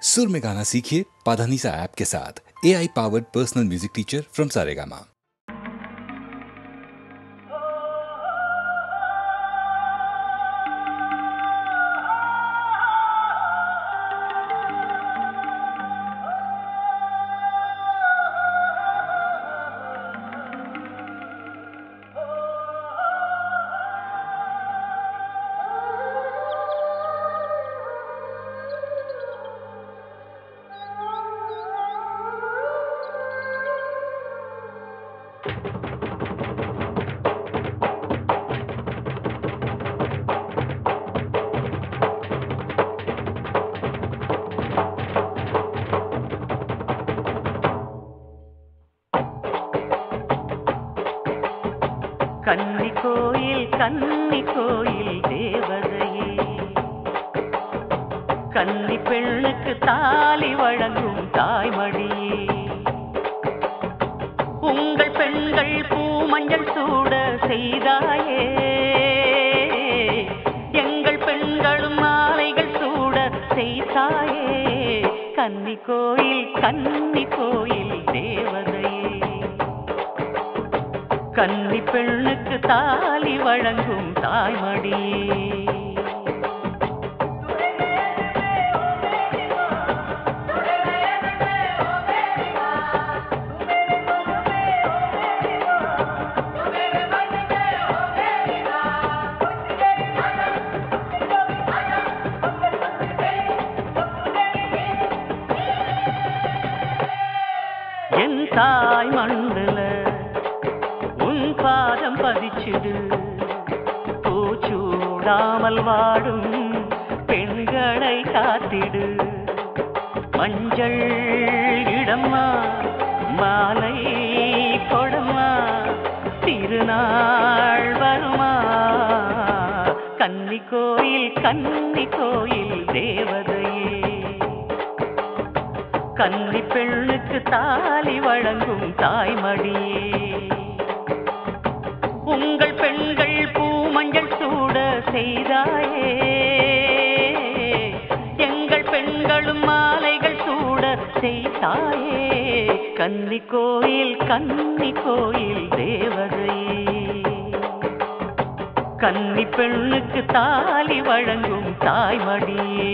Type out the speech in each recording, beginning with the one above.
सुर में गाना सीखिए पाधानीसा ऐप के साथ। AI powered personal music teacher from Saregama. கன்னி கோயில் தேவதையே, கன்னி பெண்ணுக்கு தாலி வழங்கும் தாய்மடியே, உங்கள் பெண்கள் பூமஞ்சள் சூட செய்தாயே, எங்கள் பெண்களும் மாலைகள் சூட செய்தாயே. கன்னி கோயில் தேவதையே, கன்னி பெண்ணுக்கு தாலி வழங்கும் தாய்மடியே. என் தாய் மண்ணுல உன் பாதம் பதிச்சுடு, பூச்சூடாமல் வாடும் பெண்களை காத்திடு. மஞ்சள் இடம்மா மாலை கொடம்மா, திருநாள் வருமா. கன்னி கோயில் தேவதையே, கன்னி பெண்ணுக்கு தாலி வழங்கும் தாய்மடியே, உங்கள் பெண்கள் பூமஞ்சள் சூட செய்தாயே, எங்கள் பெண்களும் மாலைகள் சூட செய்தாயே. கன்னி கோயில் தேவதையே, கன்னி பெண்ணுக்கு தாலி வழங்கும் தாய்மடியே.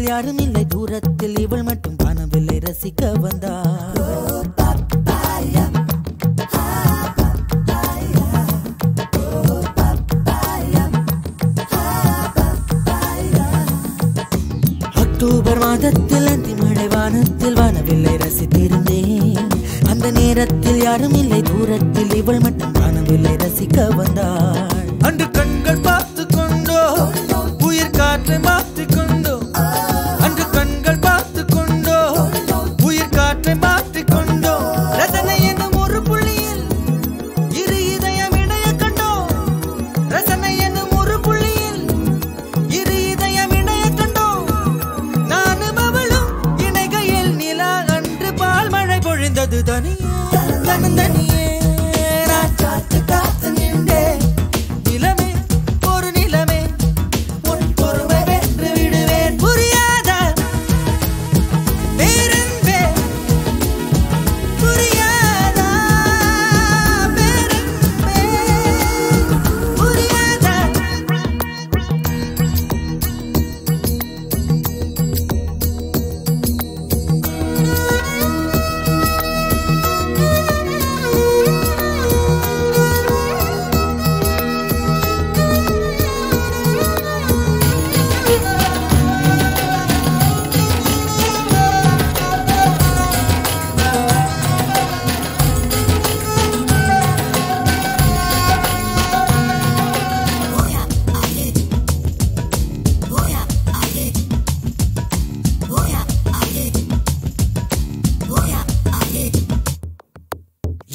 யாரும் இல்லை தூரத்தில் இவள் மட்டும் காணவில்லை ரசிக்க வந்தாள் அக்டோபர் மாதத்தில் அந்தி மழை வானத்தில் வானவில்லை ரசித்திருந்தேன் அந்த நேரத்தில் யாரும் இல்லை தூரத்தில் இவள் மட்டும் காணவில்லை ரசிக்க வந்தாள் அன்று கண்கள் பார்த்து கொண்டோ உயிர் காற்றை மாற்றிக் கொண்டோ அன்று கண்கள் பார்த்து கொண்டோ உயிர் காற்றை மாற்றிக் கொண்டோ ரசனை என்னும் ஒரு புள்ளியில் இரு இதயம் இணைய கண்டோ ரசனை என்னும் ஒரு புள்ளியில் இரு இதயம் இணைய கண்டோ நானும் அவளும் இணைகையில் நிலா அன்று பால் மழை பொழிந்தது தனியே தனியே நான் காத்து காத்து நின்றே நிலமே ஒரு நிலமே உன் பொறுமை வென்று விடுவேன் புரியாத பேரன்பே புரியாத பேரன்பே புரியாத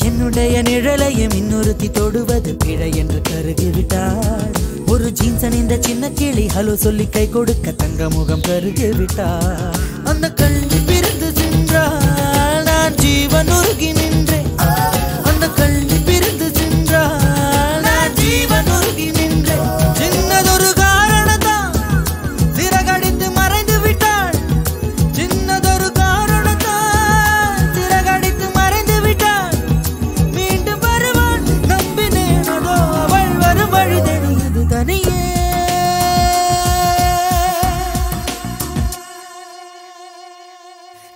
என்னுடைய நிழலையும் இன்னொருத்தி தொடுவது பிழை என்று கருகிவிட்டாள் ஒரு ஜீன்ஸ் அணிந்த சின்ன கிளி ஹலோ சொல்லி கை கொடுக்க தங்க முகம் கருகிவிட்டாள் அந்த கல்வி பிரிந்து சென்றால் நான் ஜீவன் உருகி நின்றேன் அந்த கல்வி பிரிந்து சென்றால் நான் ஜீவன் உருகி நின்றேன் சின்னதொரு காரணத்தான் சிறகடித்து மறைந்து விட்டாள் சின்னதொரு காரணத்தான் சிறகடித்து மறைந்து விட்டாள் மீண்டும் வருவாள் நம்பினேன் அதோ அவள் வரும் வழி தெரியுது தனியே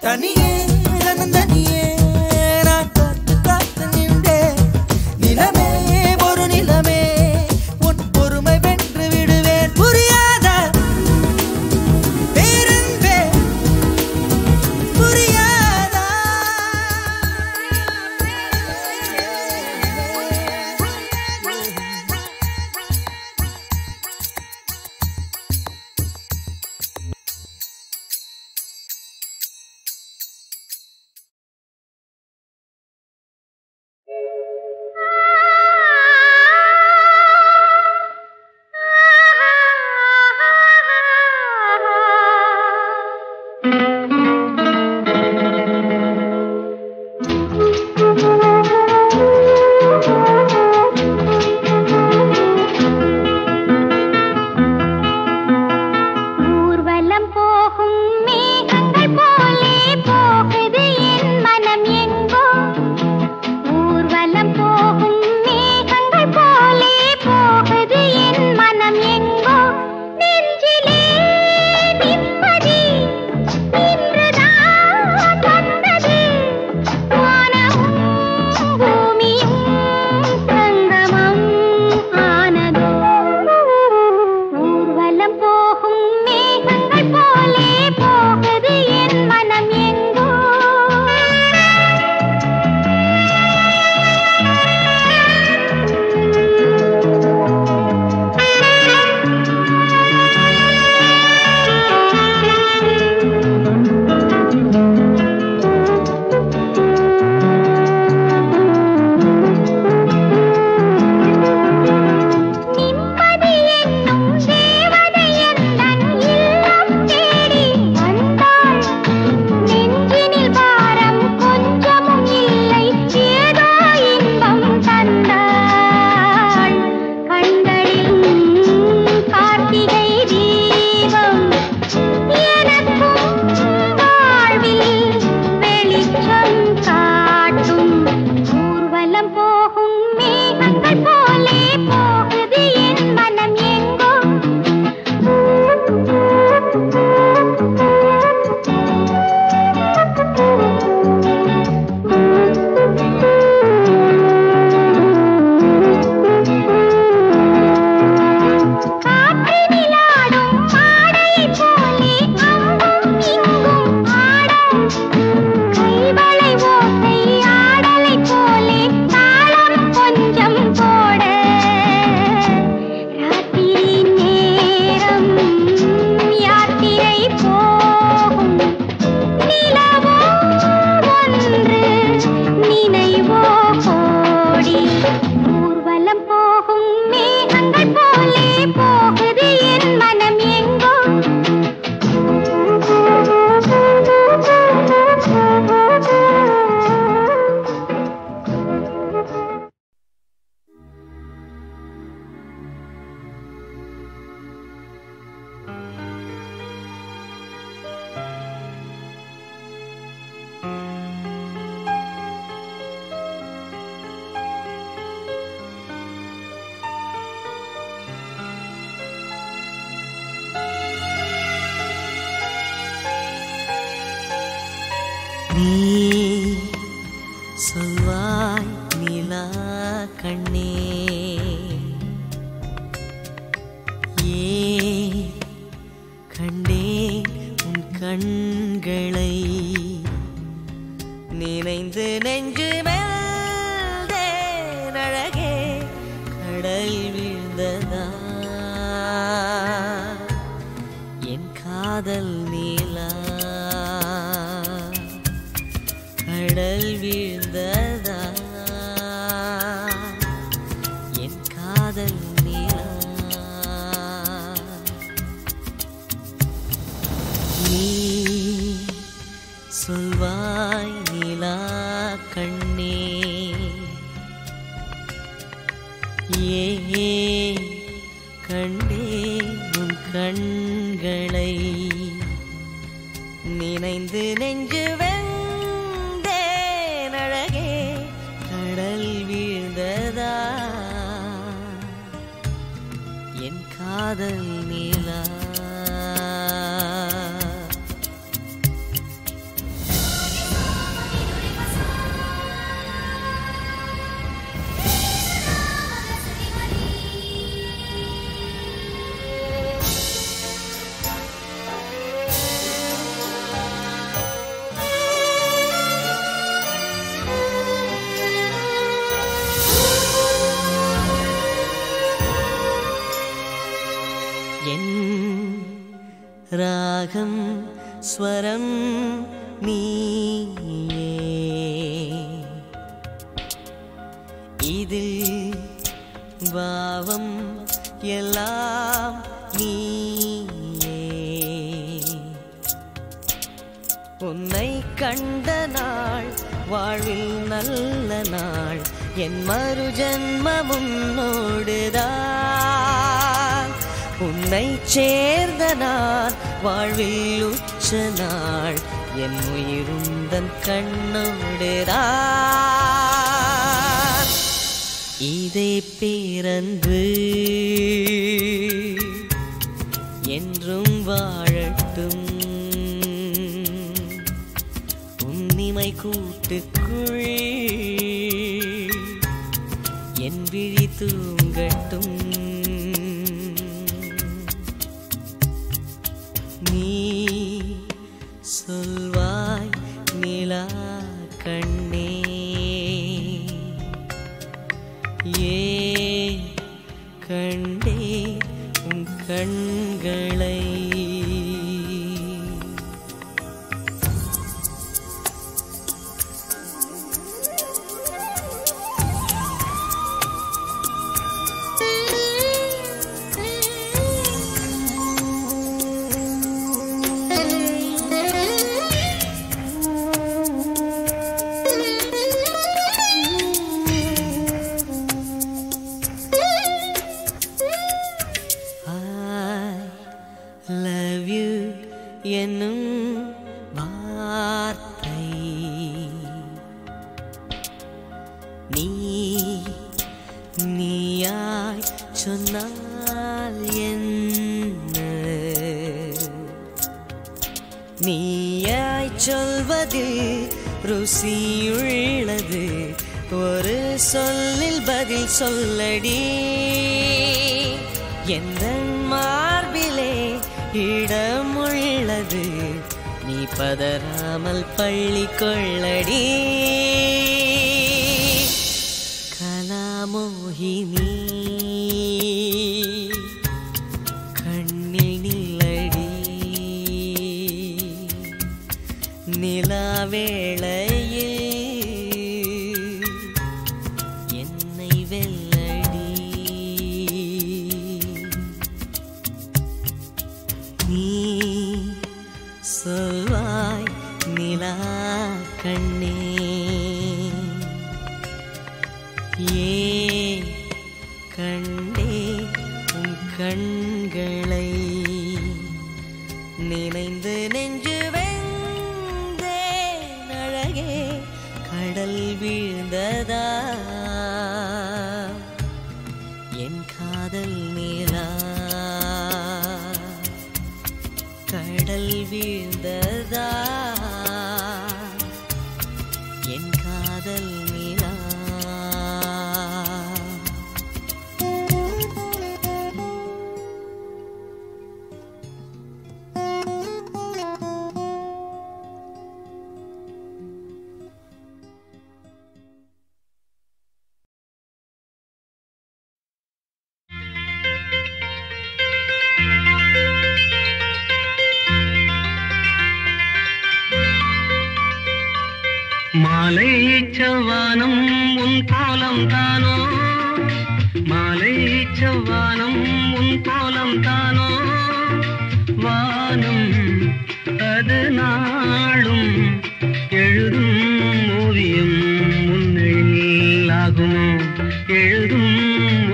தனியே தனியே நான் காத்து காத்து நின்றே நிலமே ஒரு நிலமே உன் பொறுமை வென்று விடுவேன் புரியாத பேரன்பே புரியாதா நீ சொல்வாய் நிலா கண்ணே, ஏன் கண்டேன் உன் கண்களை, நினைந்து நெஞ்சு மெல்தேன் அழகே, கடல் வீழ்ந்ததா என் காதல் நீலா, கடல் வீழ்ந்ததா என் காதல் நீலா. நீ சொல்வாய் நிலா கண்ணே, ஏன் கண்டேன் உன் கண்களை, நினைந்து நெஞ்சு வெந்தேன் அழகே, கடல் வீழ்ந்ததா என் காதல் நீலா. ராகம் ஸ்வரம் நீயே, இதில் பாவம் எல்லாம் நீயே. உன்னை கண்ட நாள் வாழ்வில் நல்ல நாள், என் மறு ஜன்மமும் உன்னோடுதான். உன்னை சேர்ந்த நான் வாழ்வில் உச்ச நாள், என் உயிருந்தன் கண்ணோடுதான். இதே பேரன்பு என்றும் வாழட்டும், உன்னிமை கூட்டுக்குள் என் விழி தூங்கட்டும். நீ சொல்வாய் நிலா கண்ணே, ஏன் கண்டேன் உன் கண்களை, என்னும் வார்த்தை நீ நீயாய் சொன்னால் என்ன, நீயாய் சொல்வதில் ருசியுள்ளது, ஒரு சொல்லில் பதில் சொல்லடி. எந்த மார்பிலே இடமுள்ளது, நீ பதறாமல் பள்ளி கொள்ளடி. கலாமோகினி கண்ணில் நில்லடி, நிலாவேளையில் என்னை வெல்லடி. நீ சொல்வாய் நிலா கண்ணே, ஏன் கண்டேன் உன் கண்களை, நினைந்து நெஞ்சு வெந்தேன் அழகே, கடல் வீழ்ந்ததா என் காதல் நீலா, கடல் வீழ்ந்ததா மாலை செவ்வானம் உன் கோலம் தானோ, மாலை செவ்வானம் உன் கோலம் தானோ, வானம் அது நாளும் எழுதும் ஓவியம் முன்னில் ஆகுமோ, எழுதும்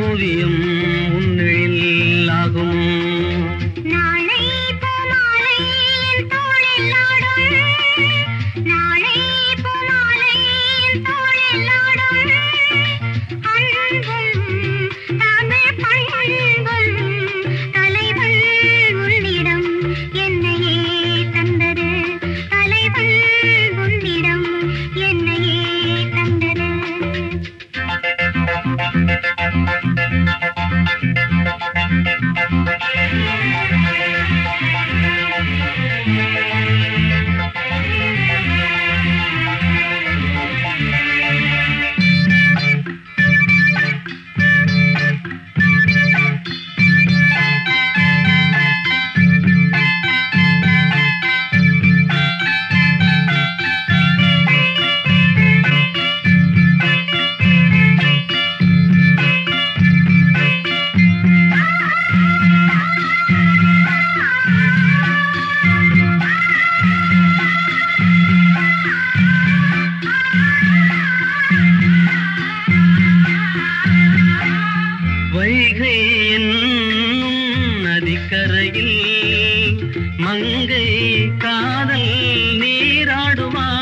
ஓவியம் முன்னில் ஆகுமோ. வைகை என்னும் நதிக்கரையில் மங்கை காதல் நீராடுவாள்,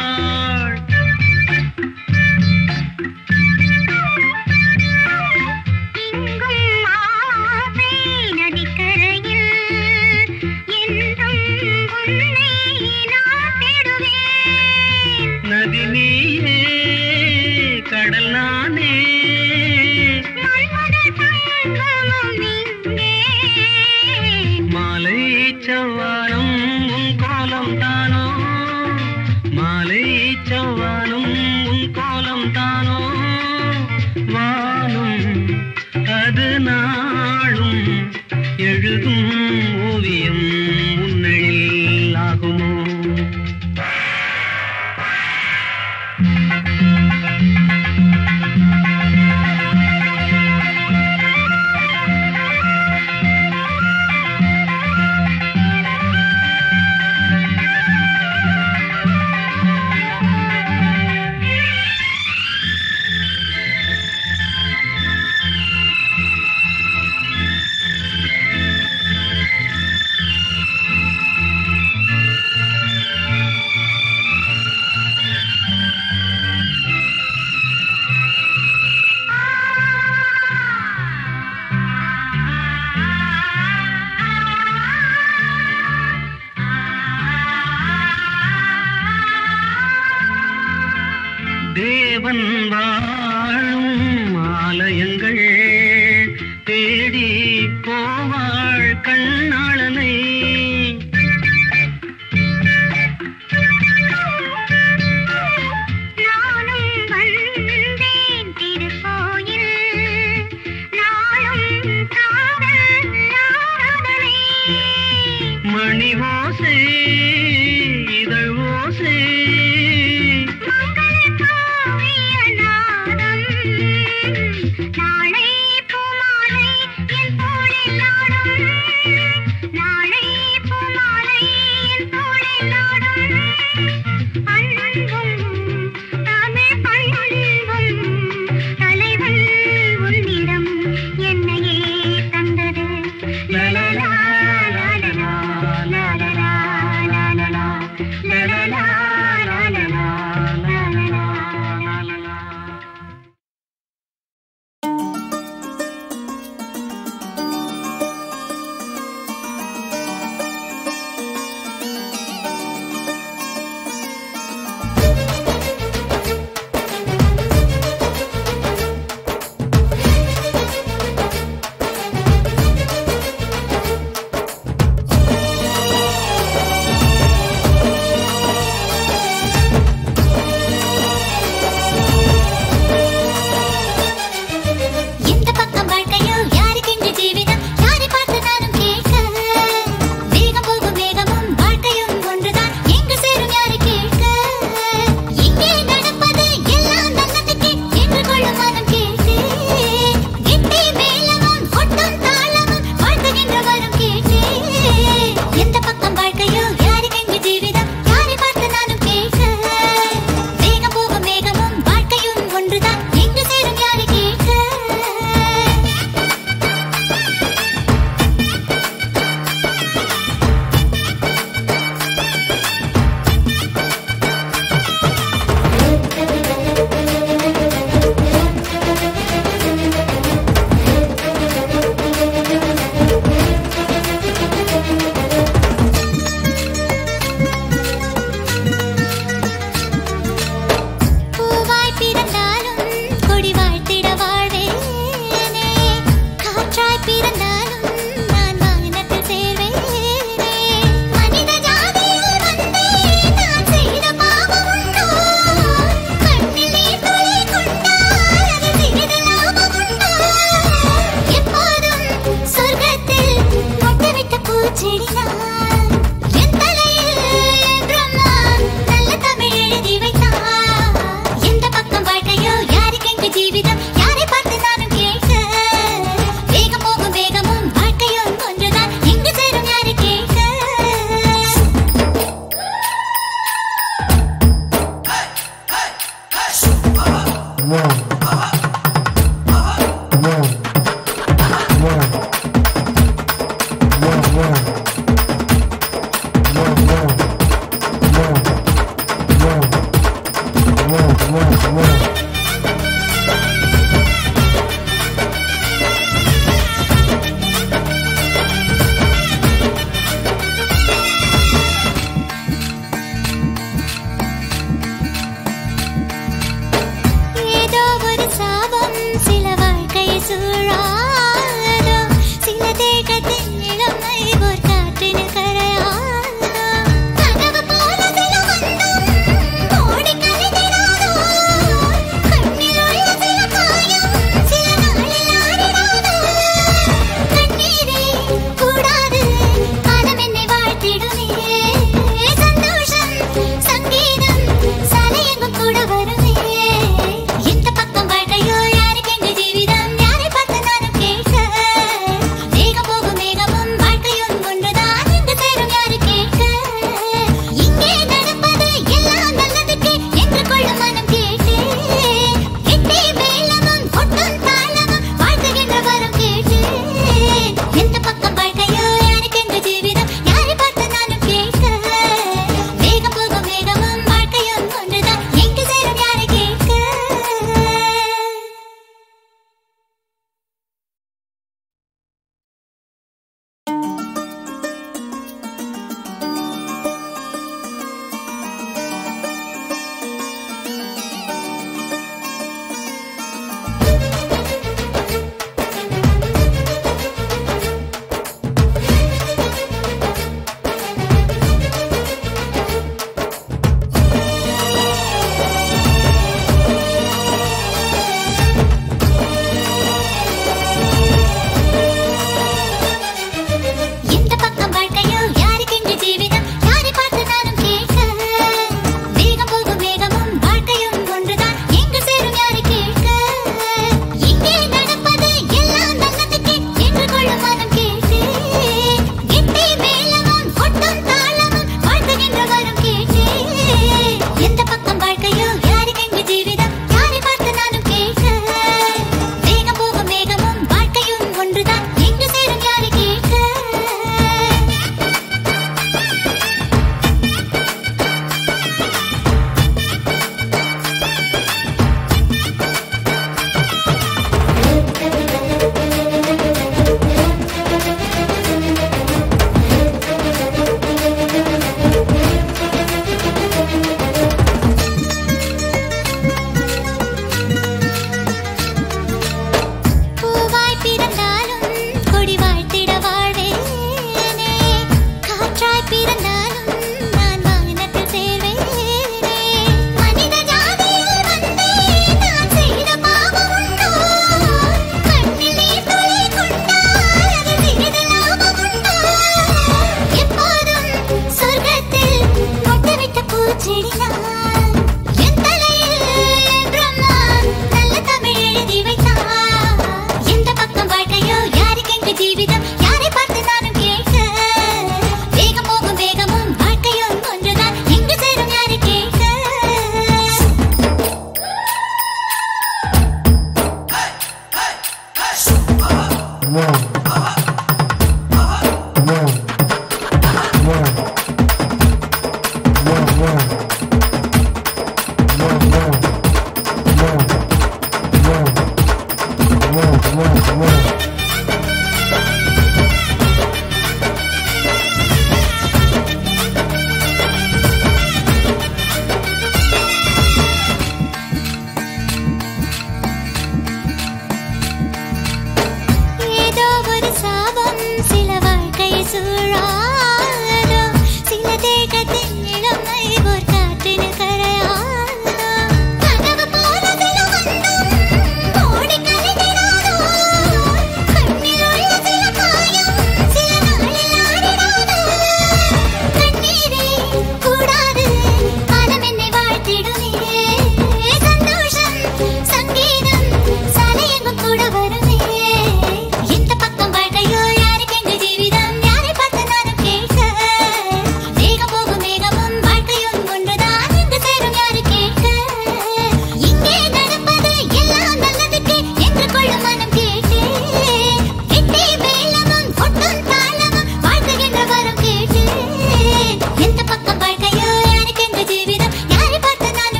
நதி நீயே கடல் நானே, மாலை செவ்வானம் உன் கோலம் தானோ, மாலை செவ்வானம் உன் கோலம் தானோ, வானம் அது நாளும் எழுதும் ஓவியம் முன்னில் ஆகுமோ. தேவன் வாழும் ஆலயங்கள் தேடி போவாள் கண்ணாளனை, மணி ஓசை இதழ் ஓசை, la la la la la la la la la la la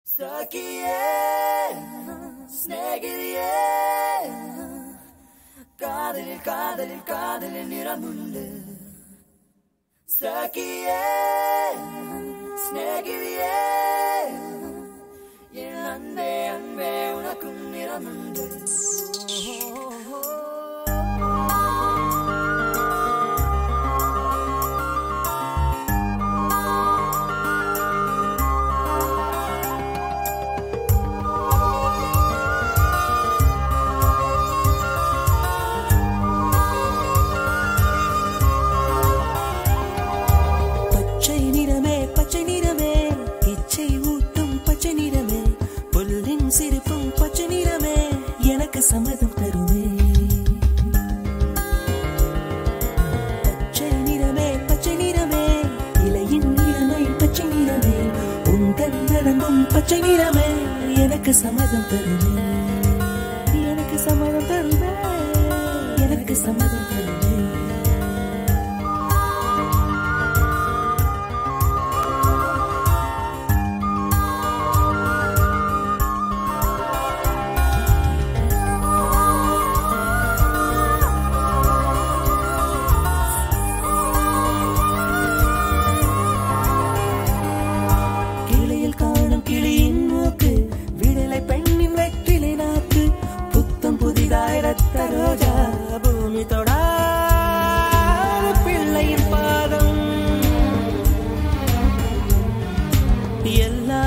சகியே ஸ்நேகிதியே காதலில் காதலில் காதலில் நிறமுண்டு சகியே ஸ்நேகிதியே என் அன்பே அன்பே உனக்கும் நிறமுண்டு சிரிப்பும் பச்சை நிறமே எனக்கு சம்மதம் தருமே பச்சை நிறமே இலையின் நிறமை பச்சை நிறமே உங்கள் நடந்தும் பச்சை நிறமே எனக்கு சம்மதம் தருமே எனக்கு சம்மதம் தருமே எனக்கு சம்மதம் தருமே பூமி தொடாத பிள்ளையின் பாதம் எல்லா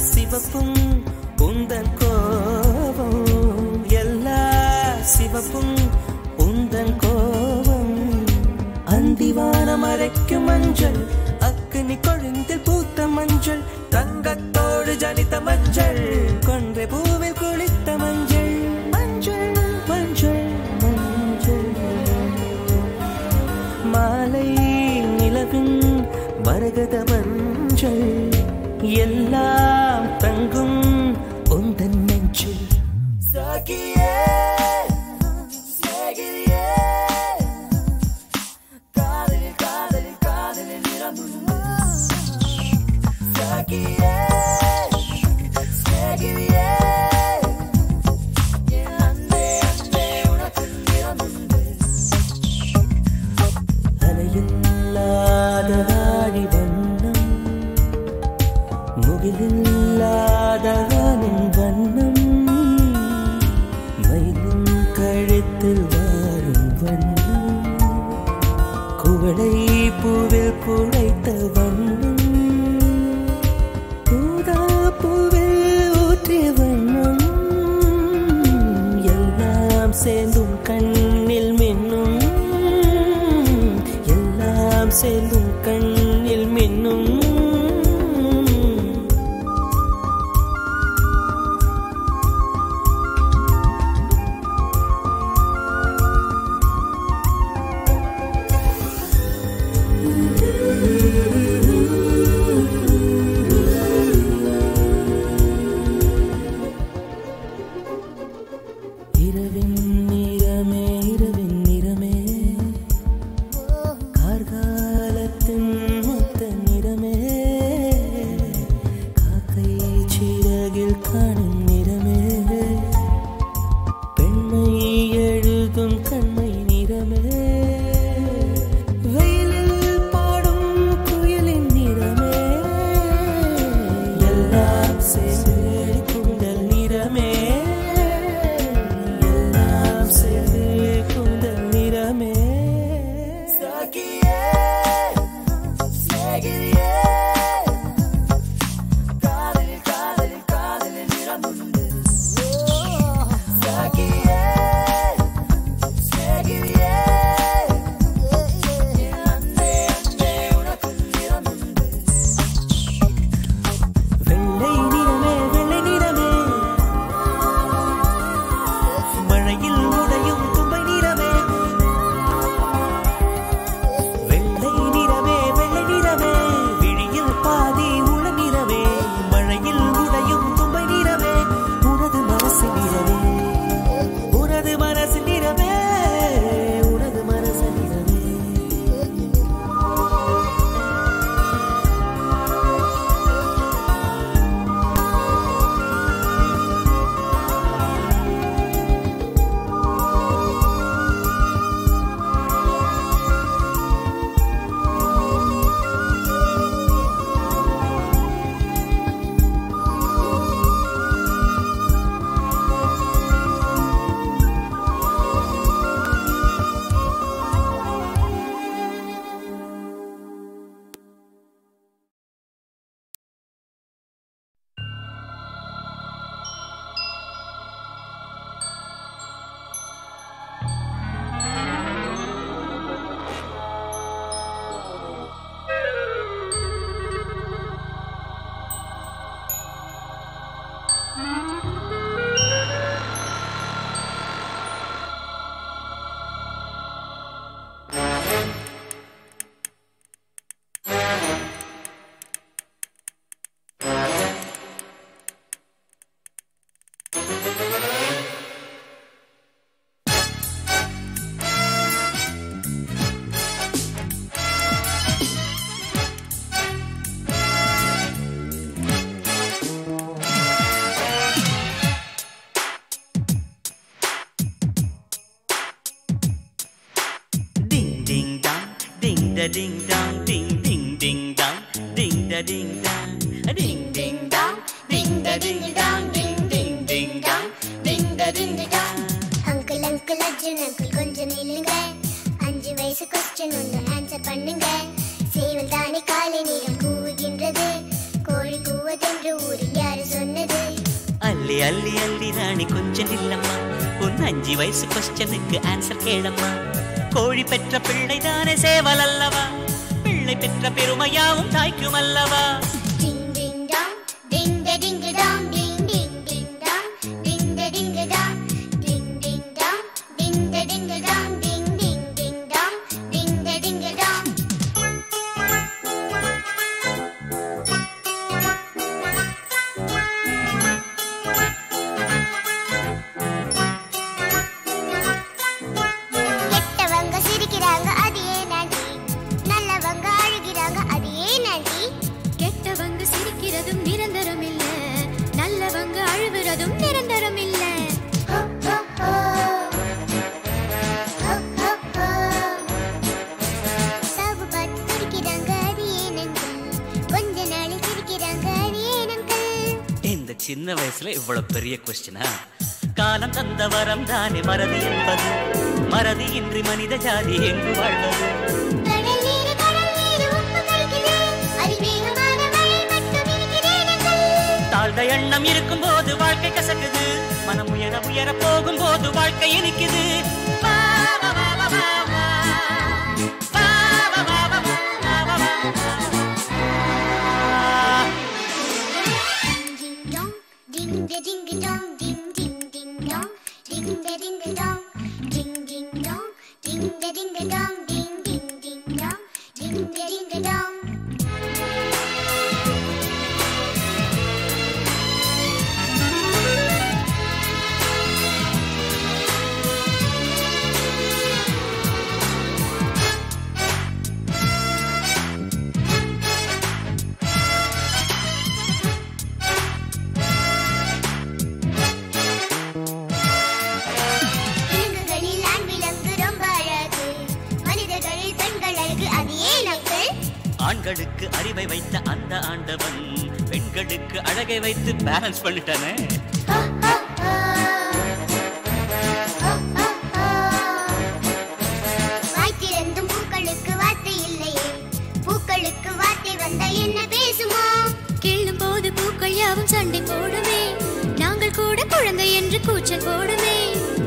சிவப்பும் உந்தன் கோபம் எல்லா சிவப்பும் உந்தன் கோபம் அந்திவானம் அரைக்கும் மஞ்சள் அக்கினி கொழுந்தில் பூத்த மஞ்சள் தங்கத்தோடு ஜனித்த மஞ்சள் கொன்றை பூவில் குளித்த மஞ்சள் மஞ்சள் மஞ்சள் மஞ்சள் மாலை நிலவின் மரகத மஞ்சள் எல்லாம் தங்கும் உந்தன் நெஞ்சில் சகியே ஸ்நேகிதியே காதலில் காதலில் காதலில் நிறமுண்டு சகியே ஸ்நேகிதியே அலையில்லாதவாடி வண்ணம் முகிலில்லாதவானின் வண்ணம் மயிலும் கழுத்தில் வாரும் வண்ணம் குவளை பூவில் குழைத்த வண்ணம் ஊதா பூவில் ஊற்றிய வண்ணம் எல்லாம் சேர்ந்தும் கண்ணில் மின்னும் எல்லாம் சேர்ந்தும் கண்ணில் மின்னும் இரவின் நிறமே கார்காலத்தின் மொத்த நிறமே காக்கை சிறகில் காணும் நிறமே பெண்மை எழுதும் கண்மை நிறமே வெயிலில் பாடும் குயிலின் நிறமே எல்லாம் சேர்ந்து குந்தல் நிறமே சகியே ஸ்நேகிதியே காதலில் காதலில் காதலில் நிறமுண்டு சகியே ஸ்நேகிதியே அன்பே அன்பே உனக்கும் நிறமுண்டு வெள்ளை நிறமே ding dong, ding ding ding dong, ding da ding dong, ding ding dong, ding da ding dong, ding ding ding dong, ding da ding dong. Uncle Uncle Arjun Uncle கொஞ்சம் நில்லுங்க 5 வயசு क्वेश्चन ஒன்னு ஆன்சர் பண்ணுங்க சேவல் தானே காலை நேரம் கூவுகின்றது கோழி கூவதென்று ஊரில் யாரு சொன்னது அள்ளி அள்ளி அள்ளி ராணி கொஞ்சம் இல்லம்மா உன் 5 வயசு क्वेश्चனுக்கு ஆன்சர் கேளம்மா கோழி பெற்ற பிள்ளை தானே சேவல் அல்லவா பிள்ளை பெற்ற பெருமையாவும் தாய்க்கும் அல்லவா டிங் டிங் டாங் டிங் ட டிங் டாங் டிங் டிங் டிங் டாங் டிங் ட டிங் டாங் டிங் டிங் டாங் டிங் ட டிங் டாங் டிங் டிங் டிங் டாங் டிங் ட டிங் டாங் கெட்டவங்க சிரிக்கிறாங்க அது ஏன் ஆண்டி நல்லவங்க அழுகிறாங்க அது ஏன் ஆண்டி கெட்டவங்க சிரிக்கிறதும் நிரந்தரம் இல்ல நல்லவங்க அழுவுறதும் நிரந்தரம் இல்ல ஹோ ஹோ ஹோ ஹோ ஹோ ஹோ சாவு பார்த்து சிரிக்கிறாங்க அது ஏன் அங்கிள் கொஞ்ச நாள் சிரிக்கிறாங்க அது ஏன் அங்கிள் இந்த சின்ன வயசுல இவ்வளவு பெரிய क्वेश्चना காலம் தந்த வரம் தானே மறதி என்பது மறதி இன்றி மனித ஜாதி எங்கு வாழ்வது கடல் நீர் உப்பு கரைக்குது அதிவேகமான மழை மட்டும் இருக்கிறேன் அங்கிள் தாழ்ந்த எண்ணம் இருக்கும் போது வாழ்க்கை கசக்குது மனம் உயர உயர போகும் போது வாழ்க்கை இனிக்குது வா, வா, வா, வா, வா, வா. வா, வா, வா, வா, வா, வா, வா, வா. Ding dong, ding da ding dong, ding ding ding dong, ding da ding dong, ding ding dong, ding da ding dong, ding ding ding dong, ding da ding dong. விலங்குகளில் ஆண் விலங்கு ரொம்ப அழகு மனிதர்களில் பெண்கள் அழகு அது ஏன் அங்கிள் ஆண்களுக்கு அறிவை வைத்த அந்த ஆண்டவன் பெண்களுக்கு அழகை வைத்து பேலன்ஸ் பண்ணிட்டானே ஹோ ஹோ ஹோ ஹோ ஹோ ஹோ வாய் திறந்தும் பூக்களுக்கு வார்த்தை இல்லையே பூக்களுக்கு வார்த்தை வந்தா என்ன பேசுமோ கிள்ளும் போது பூக்கள் யாவும் சண்டை போடுமே நாங்கள் கூட குழந்தை என்று கூச்சல் போடுமே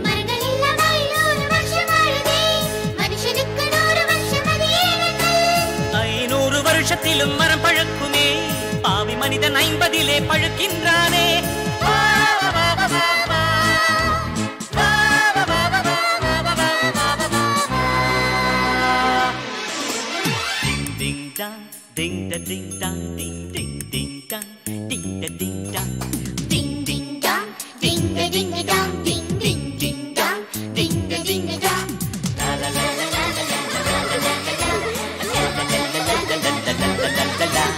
மரங்கள் இல்லாமல் 100 வருஷம் வாழுதே மனுஷனுக்கு 100 வருஷம் அது ஏன் அங்கிள் 500 வருஷத்திலும் மரம் பழுக்குமே பாவி மனிதன் 50லே பழுக்கின்றானே வா, வா, வா, வா, வா, வா. வா, வா, வா, வா, வா, வா, வா, வா, வா, வா, வா. Ding ding dong, ding da ding dong, ding ding ding dong, ding da ding dong, ding ding dong, ding da ding dong, ding ding ding dong, ding da ding dong. La la la la la la la la la la la la la la la la la la.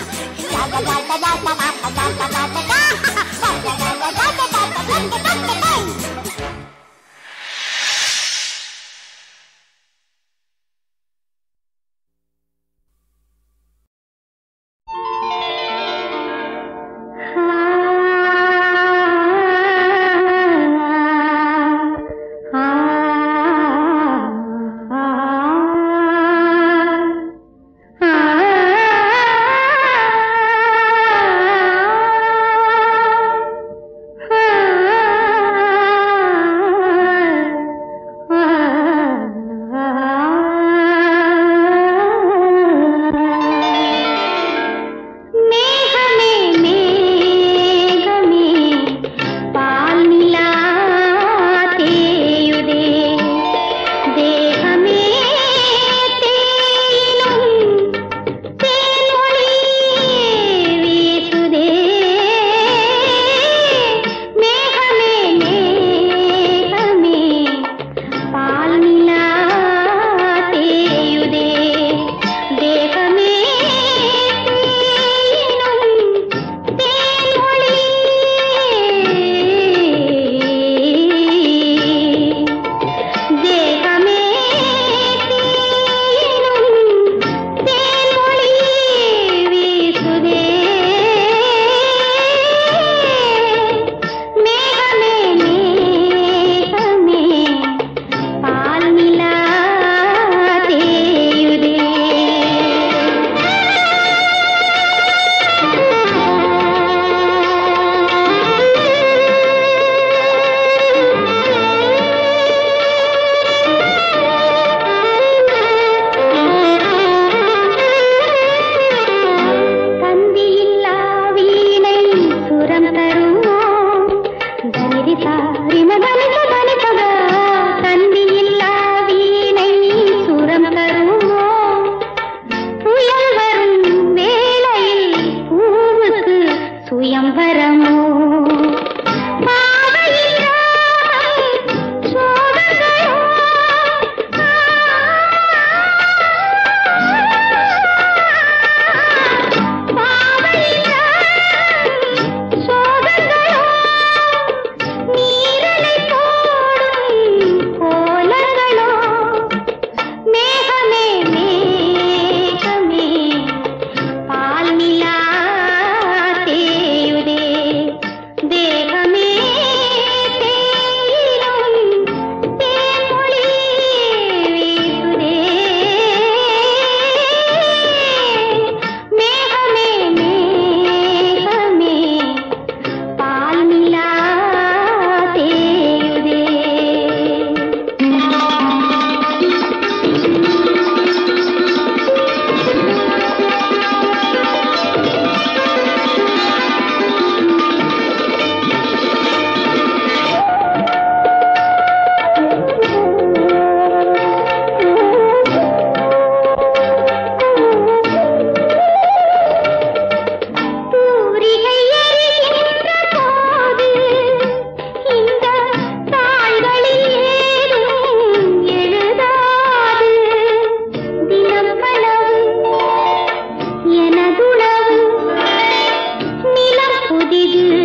பாடிடு